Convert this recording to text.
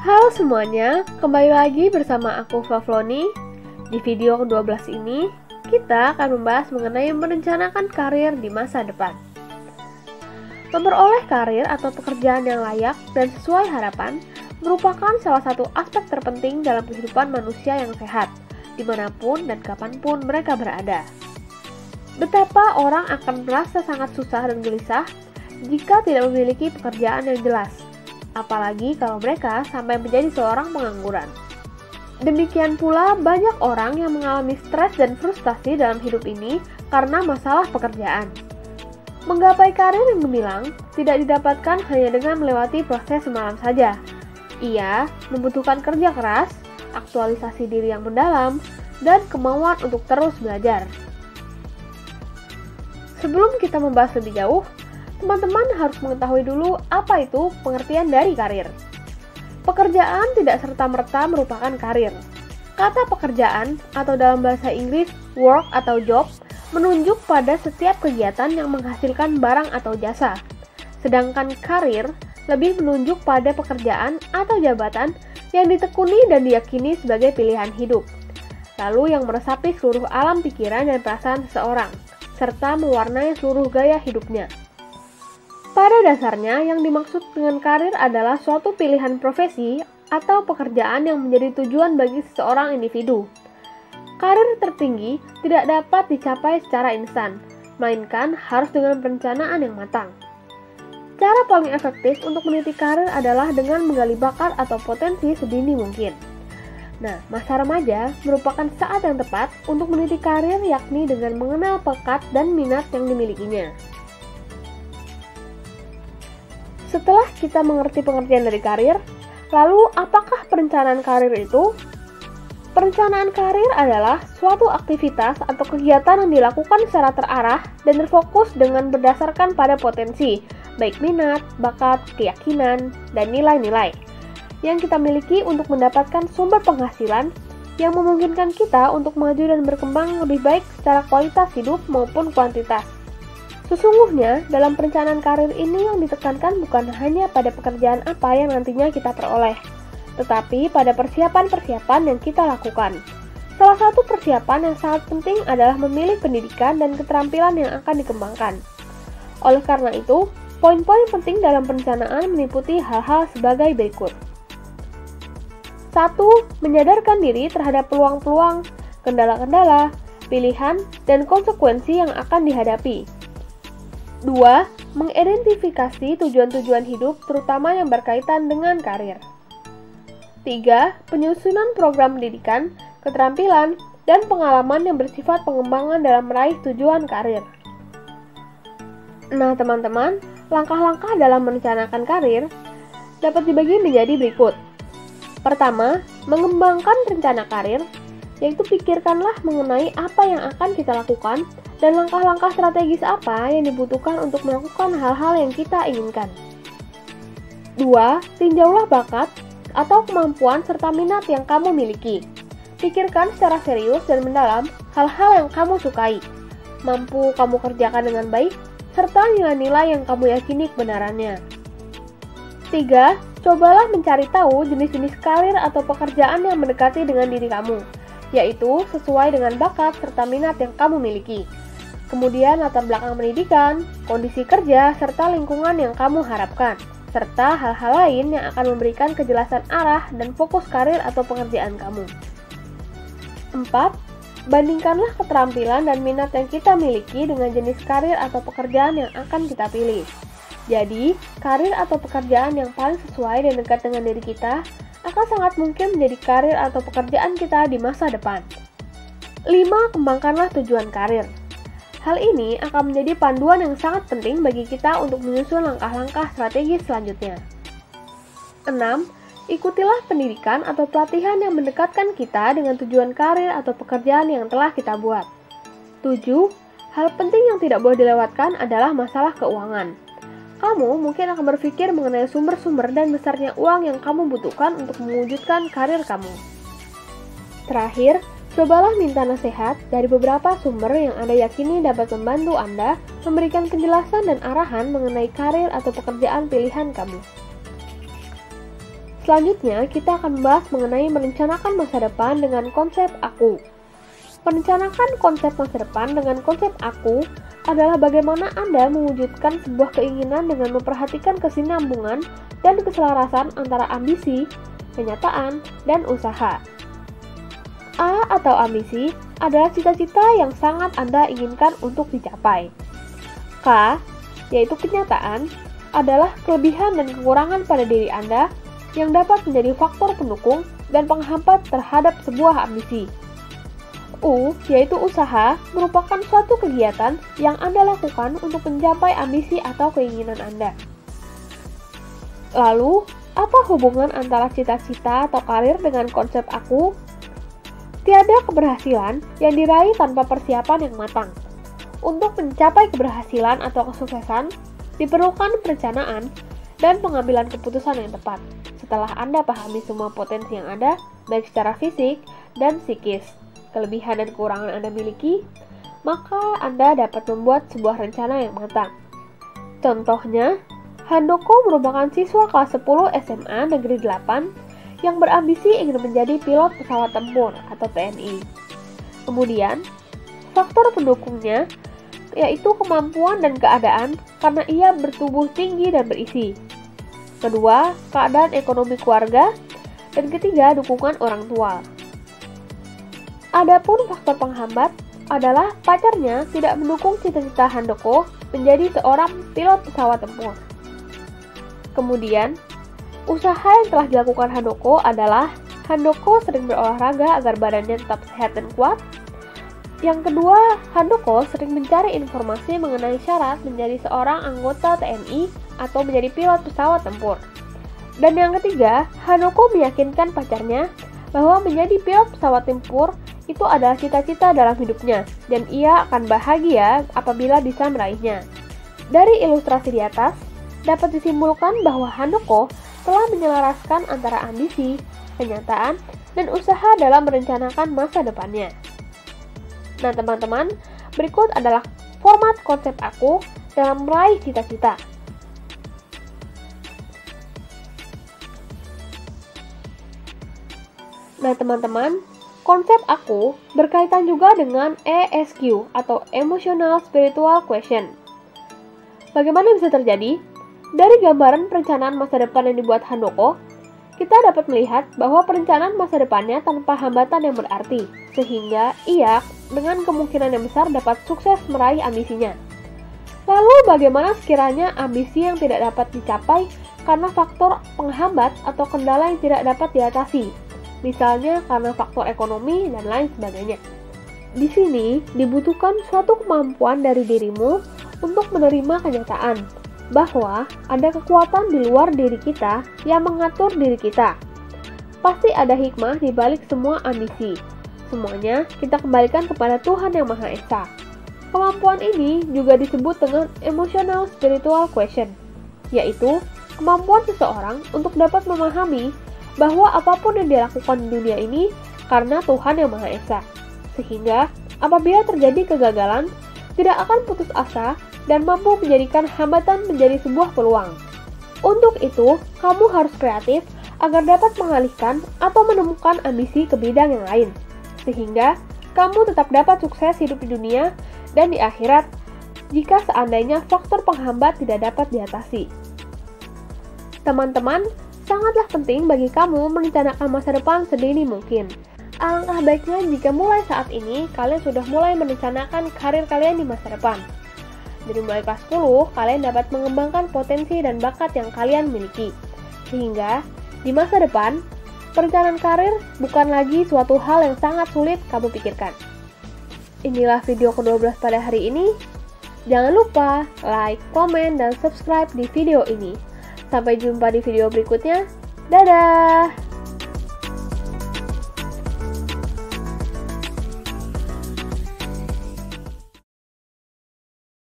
Halo semuanya, kembali lagi bersama aku Flavloni. Di video ke-12 ini, kita akan membahas mengenai merencanakan karir di masa depan. Memperoleh karir atau pekerjaan yang layak dan sesuai harapan merupakan salah satu aspek terpenting dalam kehidupan manusia yang sehat, dimanapun dan kapanpun mereka berada. Betapa orang akan merasa sangat susah dan gelisah jika tidak memiliki pekerjaan yang jelas, apalagi kalau mereka sampai menjadi seorang pengangguran. Demikian pula banyak orang yang mengalami stres dan frustasi dalam hidup ini karena masalah pekerjaan. Menggapai karir yang gemilang tidak didapatkan hanya dengan melewati proses semalam saja. Ia membutuhkan kerja keras, aktualisasi diri yang mendalam, dan kemauan untuk terus belajar. Sebelum kita membahas lebih jauh, teman-teman harus mengetahui dulu apa itu pengertian dari karir. Pekerjaan tidak serta-merta merupakan karir. Kata pekerjaan atau dalam bahasa Inggris work atau job menunjuk pada setiap kegiatan yang menghasilkan barang atau jasa. Sedangkan karir lebih menunjuk pada pekerjaan atau jabatan yang ditekuni dan diyakini sebagai pilihan hidup, lalu yang meresapi seluruh alam pikiran dan perasaan seseorang, serta mewarnai seluruh gaya hidupnya. Pada dasarnya, yang dimaksud dengan karir adalah suatu pilihan profesi atau pekerjaan yang menjadi tujuan bagi seseorang individu. Karir tertinggi tidak dapat dicapai secara instan, melainkan harus dengan perencanaan yang matang. Cara paling efektif untuk meniti karir adalah dengan menggali bakat atau potensi sedini mungkin. Nah, masa remaja merupakan saat yang tepat untuk meniti karir, yakni dengan mengenal bakat dan minat yang dimilikinya. Setelah kita mengerti pengertian dari karir, lalu apakah perencanaan karir itu? Perencanaan karir adalah suatu aktivitas atau kegiatan yang dilakukan secara terarah dan terfokus dengan berdasarkan pada potensi, baik minat, bakat, keyakinan, dan nilai-nilai yang kita miliki untuk mendapatkan sumber penghasilan yang memungkinkan kita untuk maju dan berkembang lebih baik secara kualitas hidup maupun kuantitas. Sesungguhnya, dalam perencanaan karir ini yang ditekankan bukan hanya pada pekerjaan apa yang nantinya kita peroleh, tetapi pada persiapan-persiapan yang kita lakukan. Salah satu persiapan yang sangat penting adalah memilih pendidikan dan keterampilan yang akan dikembangkan. Oleh karena itu, poin-poin penting dalam perencanaan meliputi hal-hal sebagai berikut. 1. Menyadarkan diri terhadap peluang-peluang, kendala-kendala, pilihan, dan konsekuensi yang akan dihadapi. 2. Mengidentifikasi tujuan-tujuan hidup terutama yang berkaitan dengan karir. 3. Penyusunan program pendidikan, keterampilan, dan pengalaman yang bersifat pengembangan dalam meraih tujuan karir. Nah teman-teman, langkah-langkah dalam merencanakan karir dapat dibagi menjadi berikut. Pertama, mengembangkan rencana karir, yaitu pikirkanlah mengenai apa yang akan kita lakukan dan langkah-langkah strategis apa yang dibutuhkan untuk melakukan hal-hal yang kita inginkan. 2. Tinjaulah bakat atau kemampuan serta minat yang kamu miliki. Pikirkan secara serius dan mendalam hal-hal yang kamu sukai, mampu kamu kerjakan dengan baik, serta nilai-nilai yang kamu yakini kebenarannya. 3. Cobalah mencari tahu jenis-jenis karir atau pekerjaan yang mendekati dengan diri kamu, yaitu sesuai dengan bakat serta minat yang kamu miliki. Kemudian latar belakang pendidikan, kondisi kerja, serta lingkungan yang kamu harapkan, serta hal-hal lain yang akan memberikan kejelasan arah dan fokus karir atau pekerjaan kamu. 4. Bandingkanlah keterampilan dan minat yang kita miliki dengan jenis karir atau pekerjaan yang akan kita pilih. Jadi, karir atau pekerjaan yang paling sesuai dan dekat dengan diri kita akan sangat mungkin menjadi karir atau pekerjaan kita di masa depan. 5. Kembangkanlah tujuan karir. Hal ini akan menjadi panduan yang sangat penting bagi kita untuk menyusun langkah-langkah strategis selanjutnya. 6. Ikutilah pendidikan atau pelatihan yang mendekatkan kita dengan tujuan karir atau pekerjaan yang telah kita buat. 7. Hal penting yang tidak boleh dilewatkan adalah masalah keuangan. Kamu mungkin akan berpikir mengenai sumber-sumber dan besarnya uang yang kamu butuhkan untuk mewujudkan karir kamu. Terakhir, cobalah minta nasihat dari beberapa sumber yang Anda yakini dapat membantu Anda memberikan penjelasan dan arahan mengenai karir atau pekerjaan pilihan kamu. Selanjutnya, kita akan membahas mengenai merencanakan masa depan dengan konsep aku. Merencanakan konsep masa depan dengan konsep aku adalah bagaimana Anda mewujudkan sebuah keinginan dengan memperhatikan kesinambungan dan keselarasan antara ambisi, kenyataan, dan usaha. A atau ambisi adalah cita-cita yang sangat Anda inginkan untuk dicapai. K, yaitu kenyataan, adalah kelebihan dan kekurangan pada diri Anda yang dapat menjadi faktor pendukung dan penghambat terhadap sebuah ambisi. U, yaitu usaha, merupakan suatu kegiatan yang Anda lakukan untuk mencapai ambisi atau keinginan Anda. Lalu, apa hubungan antara cita-cita atau karir dengan konsep aku? Tiada keberhasilan yang diraih tanpa persiapan yang matang. Untuk mencapai keberhasilan atau kesuksesan, diperlukan perencanaan dan pengambilan keputusan yang tepat. Setelah Anda pahami semua potensi yang ada, baik secara fisik dan psikis, kelebihan dan kekurangan Anda miliki, maka Anda dapat membuat sebuah rencana yang matang. Contohnya, Handoko merupakan siswa kelas 10 SMA Negeri 8 yang berambisi ingin menjadi pilot pesawat tempur atau TNI. Kemudian, faktor pendukungnya yaitu kemampuan dan keadaan karena ia bertubuh tinggi dan berisi. Kedua, keadaan ekonomi keluarga, dan ketiga, dukungan orang tua. Adapun faktor penghambat adalah pacarnya tidak mendukung cita-cita Handoko menjadi seorang pilot pesawat tempur. Kemudian, usaha yang telah dilakukan Handoko adalah Handoko sering berolahraga agar badannya tetap sehat dan kuat. Yang kedua, Handoko sering mencari informasi mengenai syarat menjadi seorang anggota TNI atau menjadi pilot pesawat tempur. Dan yang ketiga, Handoko meyakinkan pacarnya bahwa menjadi pilot pesawat tempur itu adalah cita-cita dalam hidupnya dan ia akan bahagia apabila bisa meraihnya. Dari ilustrasi di atas, dapat disimpulkan bahwa Handoko telah menyelaraskan antara ambisi, kenyataan, dan usaha dalam merencanakan masa depannya. Nah teman-teman, berikut adalah format konsep aku dalam meraih cita-cita. Nah teman-teman, konsep aku berkaitan juga dengan ESQ atau Emotional Spiritual Question. Bagaimana bisa terjadi? Dari gambaran perencanaan masa depan yang dibuat Handoko, kita dapat melihat bahwa perencanaan masa depannya tanpa hambatan yang berarti, sehingga ia dengan kemungkinan yang besar dapat sukses meraih ambisinya. Lalu bagaimana sekiranya ambisi yang tidak dapat dicapai karena faktor penghambat atau kendala yang tidak dapat diatasi? Misalnya karena faktor ekonomi dan lain sebagainya. Di sini dibutuhkan suatu kemampuan dari dirimu untuk menerima kenyataan bahwa ada kekuatan di luar diri kita yang mengatur diri kita. Pasti ada hikmah di balik semua ambisi. Semuanya kita kembalikan kepada Tuhan Yang Maha Esa. Kemampuan ini juga disebut dengan Emotional Spiritual Question, yaitu kemampuan seseorang untuk dapat memahami bahwa apapun yang dilakukan di dunia ini karena Tuhan Yang Maha Esa. Sehingga apabila terjadi kegagalan, tidak akan putus asa dan mampu menjadikan hambatan menjadi sebuah peluang. Untuk itu, kamu harus kreatif agar dapat mengalihkan atau menemukan ambisi ke bidang yang lain. Sehingga kamu tetap dapat sukses hidup di dunia dan di akhirat jika seandainya faktor penghambat tidak dapat diatasi. Teman-teman, sangatlah penting bagi kamu merencanakan masa depan sedini mungkin. Alangkah baiknya jika mulai saat ini kalian sudah mulai merencanakan karir kalian di masa depan. Dari mulai kelas 10, kalian dapat mengembangkan potensi dan bakat yang kalian miliki. Sehingga di masa depan, perencanaan karir bukan lagi suatu hal yang sangat sulit kamu pikirkan. Inilah video ke-12 pada hari ini. Jangan lupa like, komen, dan subscribe di video ini. Sampai jumpa di video berikutnya. Dadah!